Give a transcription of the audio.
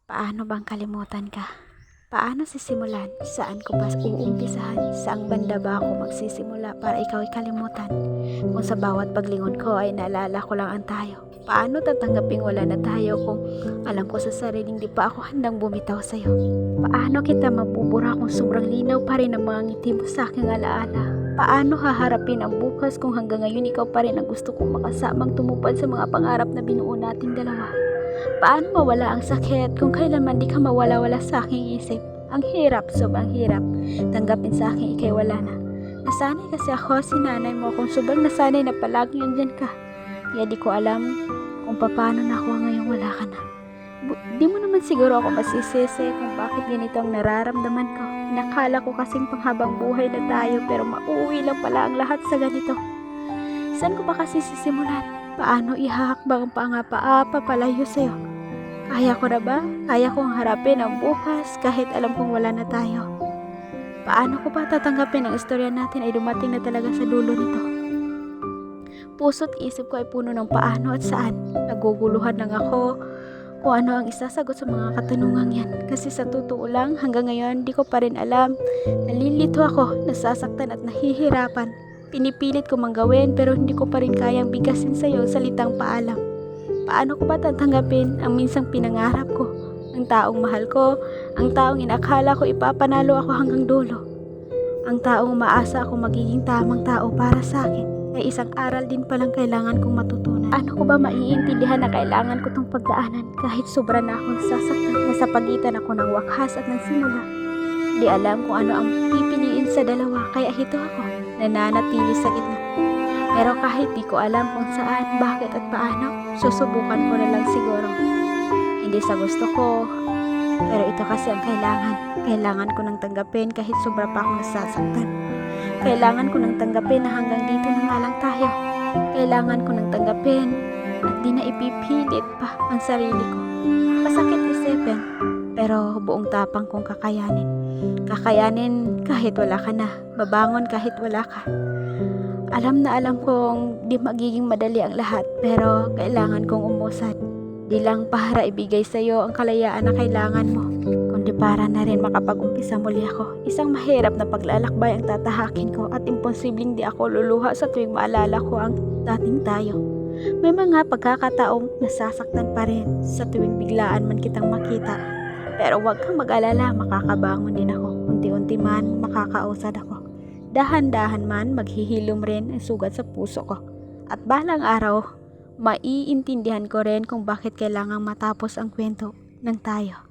Paano bang kalimutan ka? Paano sisimulan? Saan ko ba uumpisahan? Saang banda ba ako magsisimula para ikaw ay kalimutan? Kung sa bawat paglingon ko ay naalala ko lang ang tayo. Paano tatanggaping wala na tayo kung alam ko sa sariling di pa ako handang bumitaw sa'yo? Paano kita mabubura kung sobrang linaw pa rin ang mga ngiti mo sa aking alaala? Paano haharapin ang bukas kung hanggang ngayon ikaw pa rin ang gusto kong makasamang tumupad sa mga pangarap na binuo nating dalawa? Paano mawala ang sakit kung kailanman di ka mawala-wala sa aking isip? Ang hirap, sobrang hirap. Tanggapin sa akin ikay wala na. Nasanay kasi ako, sinanay mo akong sobrang nasanay na palaging andyan ka. Kaya di ko alam kung paano na ako ngayong wala ka na. Di mo naman siguro ako masisisi kung bakit ganito ang nararamdaman ko. Nakala ko kasing panghabang buhay na tayo pero mauwi lang pala ang lahat sa ganito. Saan ko ba kasi sisimulan? Paano ihahakbang pangapa-apa palayo sa'yo? Kaya ko na ba? Kaya kong harapin ang bukas kahit alam kong wala na tayo. Paano ko ba tatanggapin ang istorya natin ay dumating na talaga sa dulo nito? Puso't isip ko ay puno ng paano at saan. Naguguluhan lang ako kung ano ang isasagot sa mga katanungan yan. Kasi sa totoo lang, hanggang ngayon di ko pa rin alam. Nalilito ako, nasasaktan at nahihirapan. Pinipilit ko mang gawin pero hindi ko pa rin kayang bigasin sa iyo ang salitang paalam. Paano ko ba tatanggapin ang minsang pinangarap ko? Ang taong mahal ko, ang taong inakala ko ipapanalo ako hanggang dulo. Ang taong umaasa ako magiging tamang tao para sa akin. Ay isang aral din palang kailangan kong matutunan. Ano ko ba maiintindihan na kailangan ko tong pagdaanan kahit sobra na akong sasaktan na sa pagitan ako ng wakas at ng simula? Di alam kung ano ang pipiliin sa dalawa kaya hito ako, nananatili sa gitna. Pero kahit di ko alam kung saan, bakit at paano, susubukan ko na lang siguro. Hindi sa gusto ko, pero ito kasi ang kailangan. Kailangan ko nang tanggapin kahit sobra pa akong nasasaktan. Kailangan ko nang tanggapin na hanggang dito na nga lang tayo. Kailangan ko nang tanggapin at di na ipipilit pa ang sarili ko. Masakit isipin, pero buong tapang kong kakayanin. Kakayanin kahit wala ka na, babangon kahit wala ka. Alam na alam kong di magiging madali ang lahat, pero kailangan kong umusad. Di lang para ibigay sa iyo ang kalayaan na kailangan mo, kundi para na rin makapag-umpisa muli ako. Isang mahirap na paglalakbay ang tatahakin ko at imposibleng di ako luluha sa tuwing maalala ko ang dating tayo. May mga pagkakataong nasasaktan pa rin sa tuwing biglaan man kitang makita. Pero huwag kang mag-alala, makakabangon din ako. Unti-unti man makakausad ako. Dahan-dahan man maghihilom rin ang sugat sa puso ko. At balang araw, maiintindihan ko rin kung bakit kailangang matapos ang kwento ng tayo.